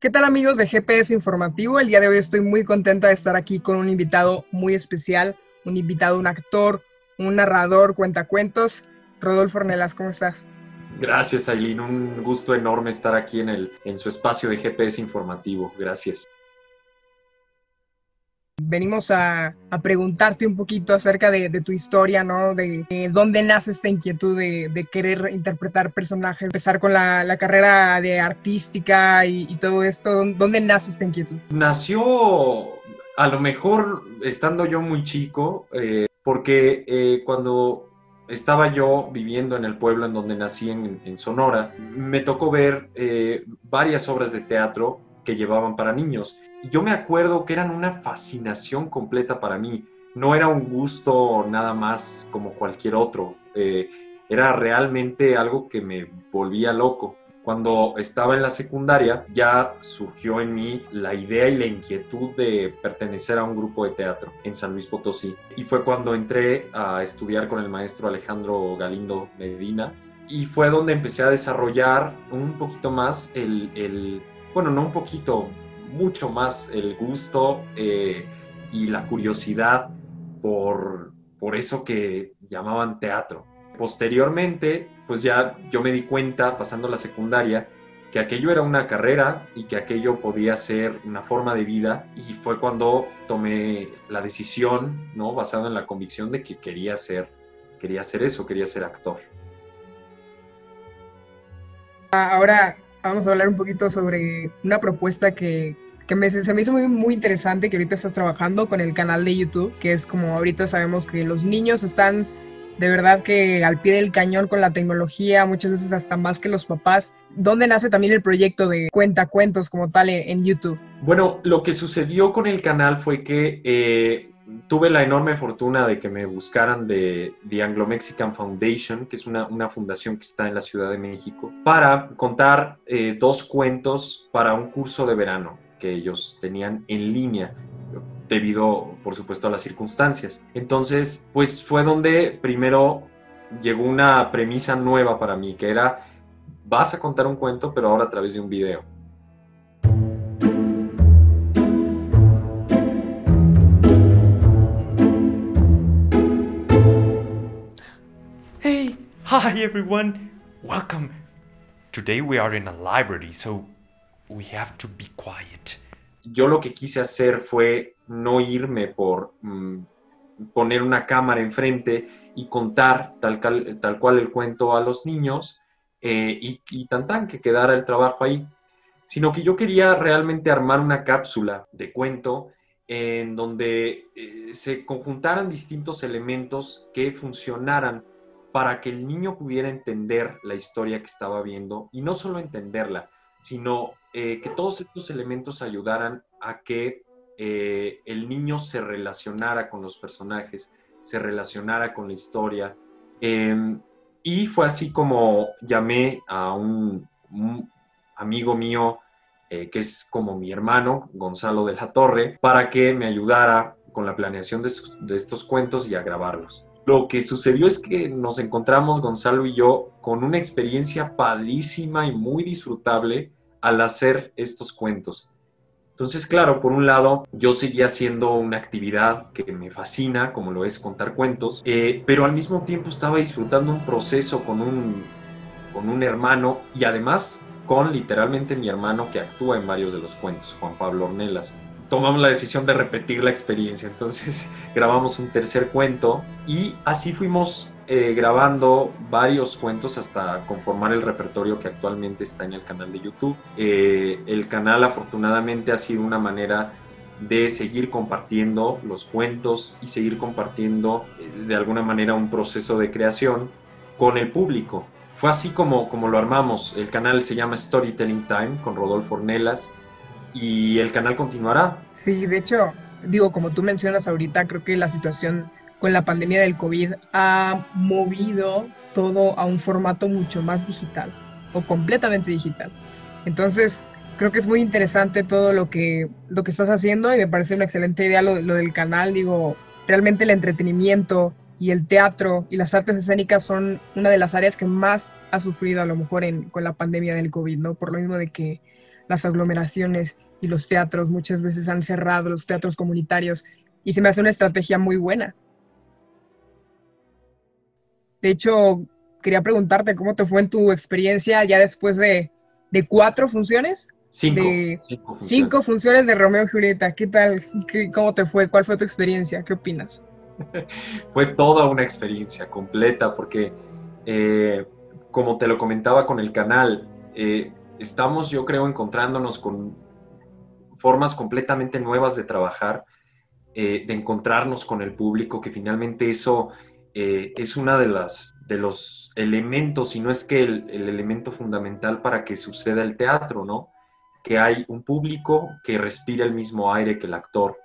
¿Qué tal amigos de GPS Informativo? El día de hoy estoy muy contenta de estar aquí con un invitado muy especial, un actor, un narrador, cuentacuentos. Rodolfo Ornelas, ¿cómo estás? Gracias, Aileen. Un gusto enorme estar aquí en su espacio de GPS informativo. Gracias. Venimos a preguntarte un poquito acerca de tu historia, ¿no? De dónde nace esta inquietud de querer interpretar personajes, empezar con la carrera de artística y todo esto. ¿Dónde nace esta inquietud? Nació a lo mejor estando yo muy chico, porque cuando estaba yo viviendo en el pueblo en donde nací, en Sonora, me tocó ver varias obras de teatro que llevaban para niños. Y yo me acuerdo que eran una fascinación completa para mí. No era un gusto nada más como cualquier otro. Era realmente algo que me volvía loco. Cuando estaba en la secundaria ya surgió en mí la idea y la inquietud de pertenecer a un grupo de teatro en San Luis Potosí. Y fue cuando entré a estudiar con el maestro Alejandro Galindo Medina y fue donde empecé a desarrollar un poquito más bueno, no un poquito, mucho más el gusto y la curiosidad por eso que llamaban teatro. Posteriormente, pues ya yo me di cuenta, pasando la secundaria, que aquello era una carrera y que aquello podía ser una forma de vida, y fue cuando tomé la decisión, ¿no? Basado en la convicción de que quería hacer eso, quería ser actor. Ahora vamos a hablar un poquito sobre una propuesta que se me hizo muy interesante, que ahorita estás trabajando con el canal de YouTube, que es como ahorita sabemos que los niños están de verdad que al pie del cañón con la tecnología, muchas veces hasta más que los papás. ¿Dónde nace también el proyecto de cuentacuentos como tal en YouTube? Bueno, lo que sucedió con el canal fue que tuve la enorme fortuna de que me buscaran de The Anglo-Mexican Foundation, que es una fundación que está en la Ciudad de México, para contar dos cuentos para un curso de verano que ellos tenían en línea debido, por supuesto, a las circunstancias. Entonces, pues fue donde primero llegó una premisa nueva para mí, que era, vas a contar un cuento, pero ahora a través de un video. Hey, hi everyone, welcome. Today we are in a library, so we have to be quiet. Yo lo que quise hacer fue no irme por poner una cámara enfrente y contar tal cual el cuento a los niños, y tan que quedara el trabajo ahí, sino que yo quería realmente armar una cápsula de cuento en donde se conjuntaran distintos elementos que funcionaran para que el niño pudiera entender la historia que estaba viendo, y no solo entenderla, sino que todos estos elementos ayudaran a que el niño se relacionara con los personajes, se relacionara con la historia. Y fue así como llamé a un amigo mío, que es como mi hermano, Gonzalo de la Torre, para que me ayudara con la planeación de estos cuentos y a grabarlos. Lo que sucedió es que nos encontramos, Gonzalo y yo, con una experiencia padrísima y muy disfrutable al hacer estos cuentos. Entonces, claro, por un lado, yo seguía haciendo una actividad que me fascina, como lo es contar cuentos, pero al mismo tiempo estaba disfrutando un proceso con un hermano, y además con literalmente mi hermano que actúa en varios de los cuentos, Juan Pablo Ornelas. Tomamos la decisión de repetir la experiencia, entonces grabamos un tercer cuento y así fuimos grabando varios cuentos hasta conformar el repertorio que actualmente está en el canal de YouTube. El canal afortunadamente ha sido una manera de seguir compartiendo los cuentos y seguir compartiendo de alguna manera un proceso de creación con el público. Fue así como lo armamos. El canal se llama Storytelling Time con Rodolfo Ornelas y el canal continuará. Sí, de hecho, digo, como tú mencionas ahorita, creo que la situación con la pandemia del COVID ha movido todo a un formato mucho más digital o completamente digital. Entonces, creo que es muy interesante todo lo que estás haciendo y me parece una excelente idea lo del canal. Digo, realmente el entretenimiento y el teatro y las artes escénicas son una de las áreas que más ha sufrido a lo mejor con la pandemia del COVID, ¿no? Por lo mismo de que las aglomeraciones y los teatros muchas veces han cerrado, los teatros comunitarios, y se me hace una estrategia muy buena. De hecho, quería preguntarte cómo te fue en tu experiencia ya después de 4 funciones, de Cinco funciones. 5 funciones de Romeo y Julieta. ¿Qué tal? ¿Cómo te fue? ¿Cuál fue tu experiencia? ¿Qué opinas? Fue toda una experiencia completa porque, como te lo comentaba con el canal, estamos, yo creo, encontrándonos con formas completamente nuevas de trabajar, de encontrarnos con el público, que finalmente eso es una de los elementos, si no es que el elemento fundamental para que suceda el teatro, ¿no? Que hay un público que respira el mismo aire que el actor.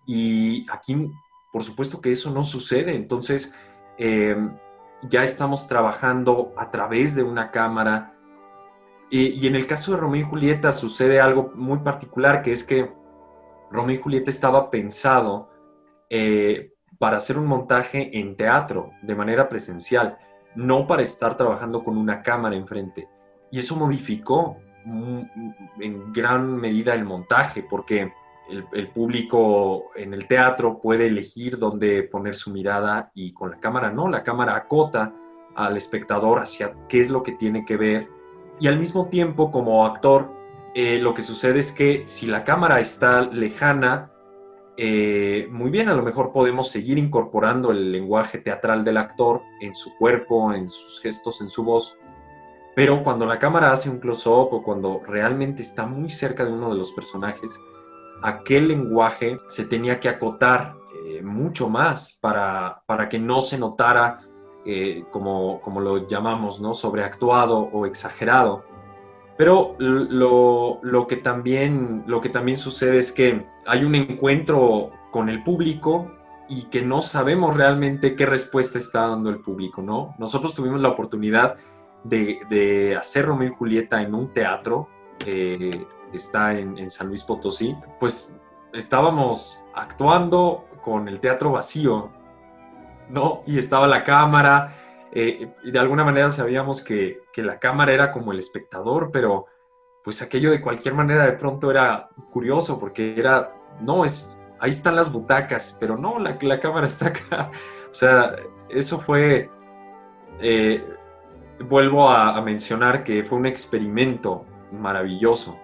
Y aquí, por supuesto que eso no sucede. Entonces, eh, ya estamos trabajando a través de una cámara. Y en el caso de Romeo y Julieta sucede algo muy particular, que es que Romeo y Julieta estaba pensado para hacer un montaje en teatro, de manera presencial, no para estar trabajando con una cámara enfrente. Y eso modificó en gran medida el montaje, porque el público en el teatro puede elegir dónde poner su mirada y con la cámara no, la cámara acota al espectador hacia qué es lo que tiene que ver. Y al mismo tiempo, como actor, lo que sucede es que si la cámara está lejana, muy bien, a lo mejor podemos seguir incorporando el lenguaje teatral del actor en su cuerpo, en sus gestos, en su voz, pero cuando la cámara hace un close-up o cuando realmente está muy cerca de uno de los personajes, aquel lenguaje se tenía que acotar mucho más para que no se notara, como lo llamamos, ¿no? Sobreactuado o exagerado. Pero lo que también sucede es que hay un encuentro con el público y que no sabemos realmente qué respuesta está dando el público, ¿no? Nosotros tuvimos la oportunidad de hacer Romeo y Julieta en un teatro, está en San Luis Potosí. Pues estábamos actuando con el teatro vacío, ¿no? Y estaba la cámara, y de alguna manera sabíamos que la cámara era como el espectador, pero pues aquello de cualquier manera de pronto era curioso porque era, no, ahí están las butacas, pero no, la cámara está acá. O sea, eso fue, eh, vuelvo a mencionar que fue un experimento maravilloso.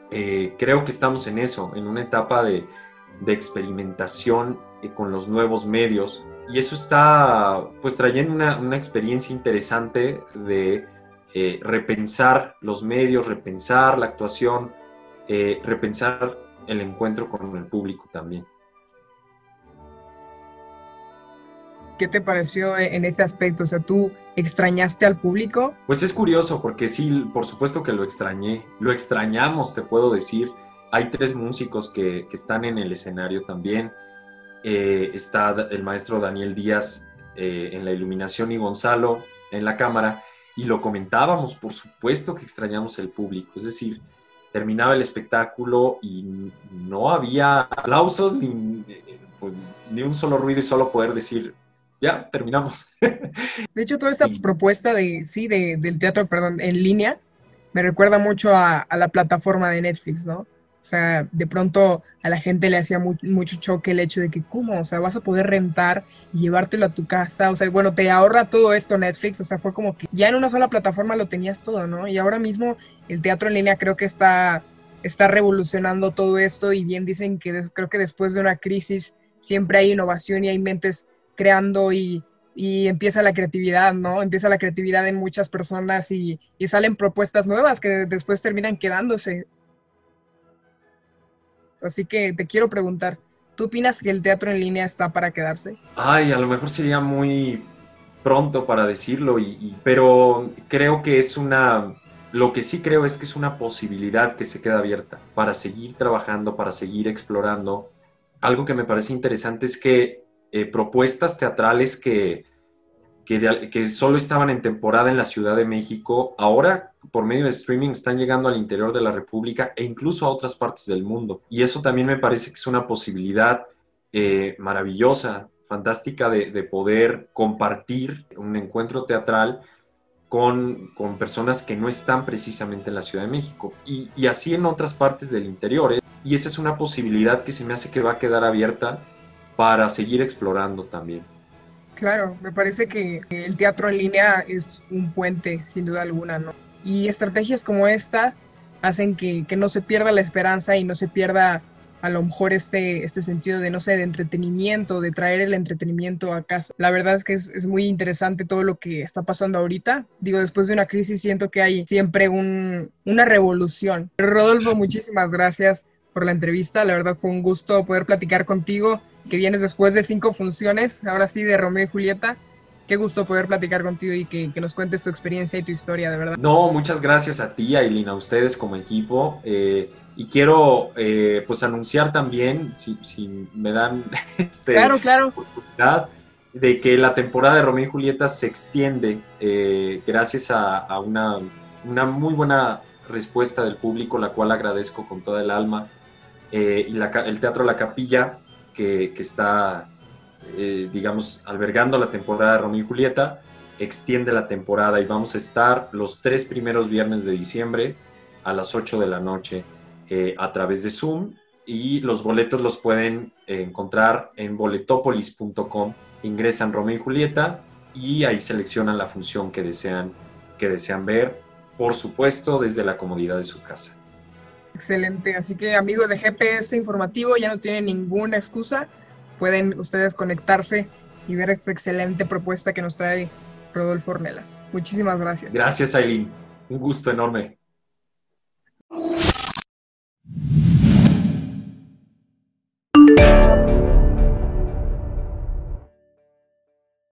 Creo que estamos en eso, en una etapa de experimentación con los nuevos medios, y eso está pues trayendo una experiencia interesante de repensar los medios, repensar la actuación, repensar el encuentro con el público también. ¿Qué te pareció en ese aspecto? O sea, ¿tú extrañaste al público? Pues es curioso porque sí, por supuesto que lo extrañé, lo extrañamos, te puedo decir. Hay 3 músicos que están en el escenario también. Está el maestro Daniel Díaz en la iluminación y Gonzalo en la cámara, y lo comentábamos, por supuesto que extrañamos el público. Es decir, terminaba el espectáculo y no había aplausos ni un solo ruido, y solo poder decir, ya, terminamos. De hecho, toda esta propuesta del teatro, perdón, en línea, me recuerda mucho a la plataforma de Netflix, ¿no? O sea, de pronto a la gente le hacía mucho choque el hecho de que, ¿cómo? O sea, vas a poder rentar y llevártelo a tu casa. O sea, bueno, te ahorra todo esto Netflix. O sea, fue como que ya en una sola plataforma lo tenías todo, ¿no? Y ahora mismo el teatro en línea creo que está revolucionando todo esto, y bien dicen que creo que después de una crisis siempre hay innovación y hay mentes creando, y empieza la creatividad, ¿no? Empieza la creatividad en muchas personas, y salen propuestas nuevas que después terminan quedándose. Así que te quiero preguntar, ¿tú opinas que el teatro en línea está para quedarse? Ay, a lo mejor sería muy pronto para decirlo, pero creo que lo que sí creo es que es una posibilidad que se queda abierta para seguir trabajando, para seguir explorando. Algo que me parece interesante es que propuestas teatrales que solo estaban en temporada en la Ciudad de México, ahora por medio de streaming están llegando al interior de la República e incluso a otras partes del mundo. Y eso también me parece que es una posibilidad maravillosa, fantástica de poder compartir un encuentro teatral con personas que no están precisamente en la Ciudad de México y así en otras partes del interior, ¿eh? Y esa es una posibilidad que se me hace que va a quedar abierta para seguir explorando también. Claro, me parece que el teatro en línea es un puente, sin duda alguna, ¿no? Y estrategias como esta hacen que no se pierda la esperanza y no se pierda a lo mejor este sentido de, no sé, de entretenimiento, de traer el entretenimiento a casa. La verdad es que es muy interesante todo lo que está pasando ahorita. Digo, después de una crisis siento que hay siempre una revolución. Pero Rodolfo, muchísimas gracias por la entrevista. La verdad fue un gusto poder platicar contigo, que vienes después de 5 funciones, ahora sí, de Romeo y Julieta. Qué gusto poder platicar contigo y que nos cuentes tu experiencia y tu historia, de verdad. No, muchas gracias a ti, Ailín, a ustedes como equipo. Y quiero pues anunciar también, si me dan Claro. oportunidad, de que la temporada de Romeo y Julieta se extiende gracias a una muy buena respuesta del público, la cual agradezco con toda el alma. Y el Teatro La Capilla, que está, digamos, albergando la temporada de Romeo y Julieta, extiende la temporada y vamos a estar los 3 primeros viernes de diciembre a las 8 de la noche a través de Zoom, y los boletos los pueden encontrar en boletopolis.com. Ingresan Romeo y Julieta y ahí seleccionan la función que desean ver, por supuesto, desde la comodidad de su casa. Excelente, así que amigos de GPS Informativo ya no tienen ninguna excusa, pueden ustedes conectarse y ver esta excelente propuesta que nos trae Rodolfo Ornelas. Muchísimas gracias. Gracias, Ailín, un gusto enorme.